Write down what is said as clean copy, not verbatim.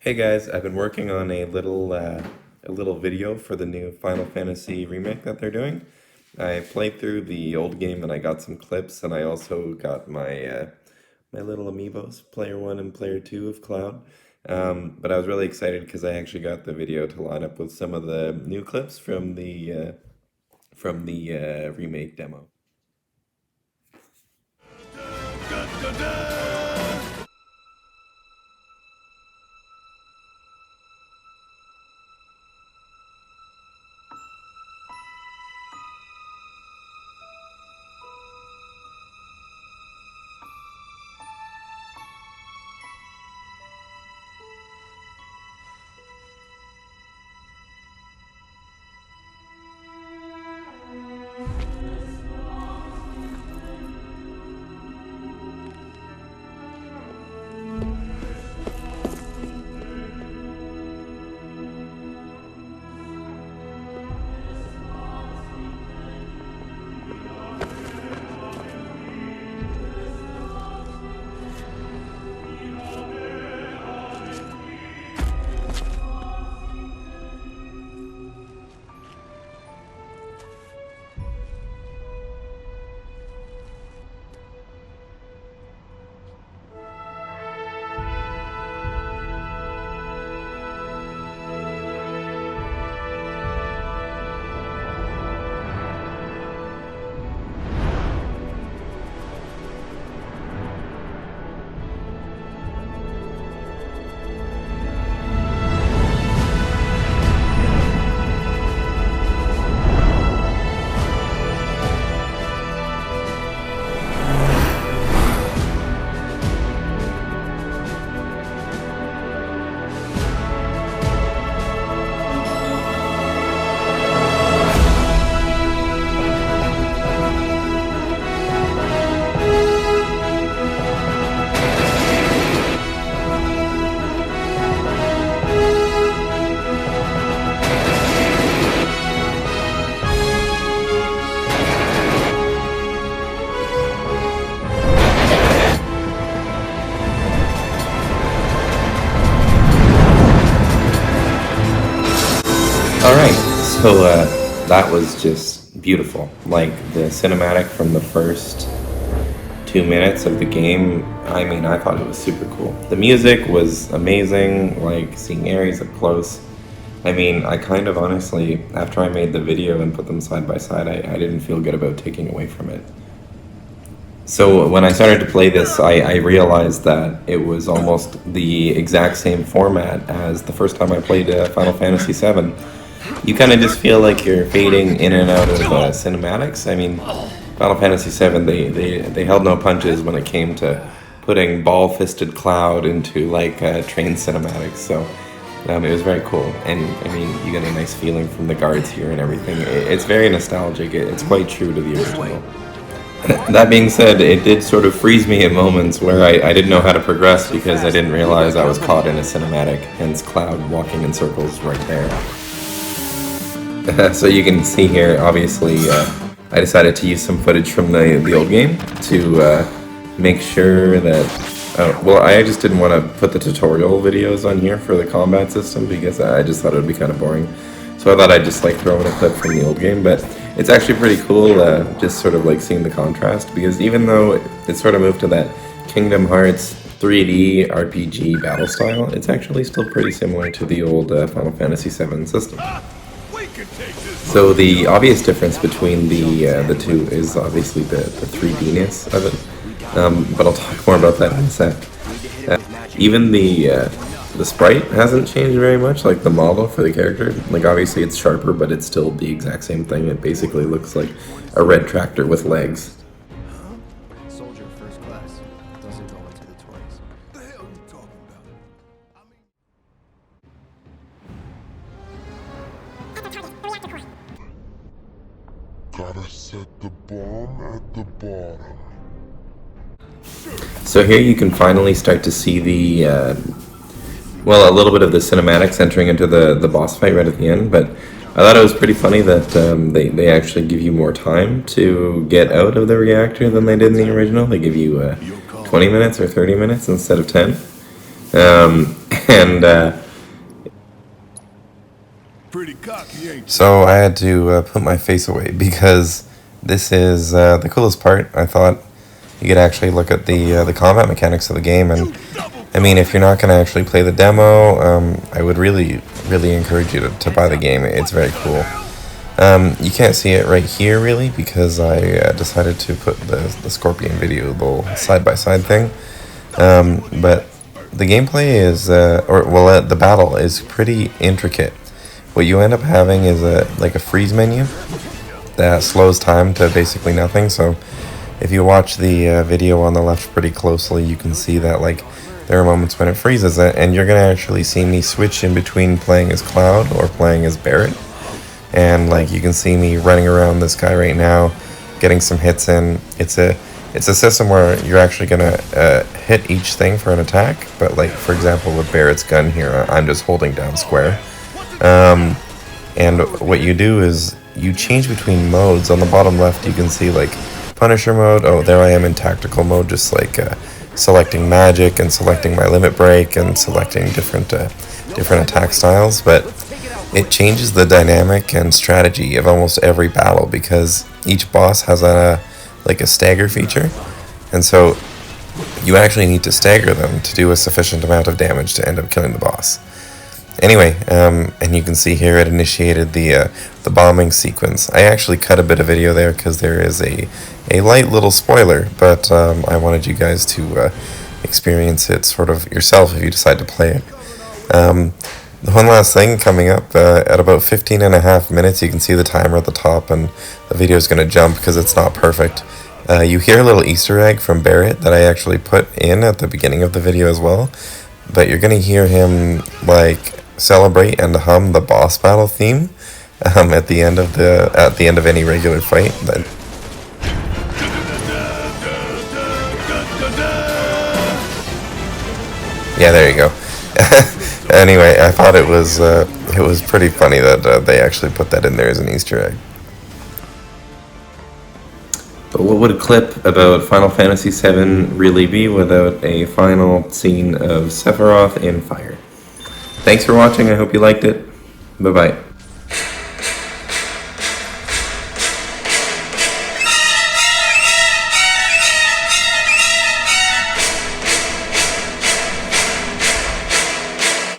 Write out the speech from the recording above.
Hey guys, I've been working on a little video for the new Final Fantasy remake that they're doing. I played through the old game and I got some clips, and I also got my little amiibos, Player One and Player Two of Cloud. But I was really excited because I actually got the video to line up with some of the new clips from the remake demo. Alright, so that was just beautiful. Like the cinematic from the first 2 minutes of the game, I mean, I thought it was super cool. The music was amazing, like seeing Ares up close. I mean, I kind of honestly, after I made the video and put them side by side, I didn't feel good about taking away from it. So when I started to play this, I realized that it was almost the exact same format as the first time I played Final Fantasy VII. You kind of just feel like you're fading in and out of cinematics. I mean, Final Fantasy VII, they held no punches when it came to putting ball-fisted Cloud into like train cinematics. So it was very cool, and I mean, you get a nice feeling from the guards here and everything. It's very nostalgic. It's quite true to the original. That being said, it did sort of freeze me at moments where I didn't know how to progress because I didn't realize I was caught in a cinematic, hence Cloud walking in circles right there. So you can see here, obviously, I decided to use some footage from the old game to make sure that... well, I just didn't want to put the tutorial videos on here for the combat system because I just thought it would be kind of boring. So I thought I'd just like throw in a clip from the old game, but it's actually pretty cool just sort of like seeing the contrast, because even though it sort of moved to that Kingdom Hearts 3D RPG battle style, it's actually still pretty similar to the old Final Fantasy VII system. So the obvious difference between the two is obviously the 3D-ness of it, but I'll talk more about that in a sec. Even the sprite hasn't changed very much, like the model for the character. Like obviously it's sharper, but it's still the exact same thing. It basically looks like a red tractor with legs. Soldier first class doesn't go into the toys. The hell you talking about? Gotta set the bomb at the bottom. So here you can finally start to see the, well, a little bit of the cinematics entering into the boss fight right at the end, but I thought it was pretty funny that they actually give you more time to get out of the reactor than they did in the original. They give you 20 minutes or 30 minutes instead of 10. And Pretty cocky, ain't you? so I had to put my face away because this is the coolest part. I thought you could actually look at the combat mechanics of the game, and I mean, if you're not going to actually play the demo, I would really encourage you to buy the game. It's very cool. You can't see it right here really because I decided to put the Scorpion video, the little side-by-side thing. But the gameplay is, the battle is pretty intricate. What you end up having is like a freeze menu that slows time to basically nothing. So if you watch the video on the left pretty closely, you can see that like there are moments when it freezes, and you're gonna actually see me switch in between playing as Cloud or playing as Barret. And like you can see me running around this guy right now, getting some hits in. It's a system where you're actually gonna hit each thing for an attack, but like for example with Barret's gun here, I'm just holding down square. And what you do is you change between modes. On the bottom left you can see like Punisher mode. Oh, there I am in tactical mode, just like selecting magic and selecting my limit break and selecting different attack styles. But it changes the dynamic and strategy of almost every battle because each boss has a stagger feature, and so you actually need to stagger them to do a sufficient amount of damage to end up killing the boss. Anyway, and you can see here it initiated the bombing sequence. I actually cut a bit of video there because there is a light little spoiler, but I wanted you guys to experience it sort of yourself if you decide to play it. One last thing coming up, at about 15.5 minutes, you can see the timer at the top, and the video is going to jump because it's not perfect. You hear a little Easter egg from Barret that I actually put in at the beginning of the video as well, but you're going to hear him like celebrate and hum the boss battle theme at the end of any regular fight. Yeah, there you go. Anyway, I thought it was pretty funny that they actually put that in there as an Easter egg. But what would a clip about Final Fantasy VII really be without a final scene of Sephiroth in fire? Thanks for watching. I hope you liked it. Bye-bye.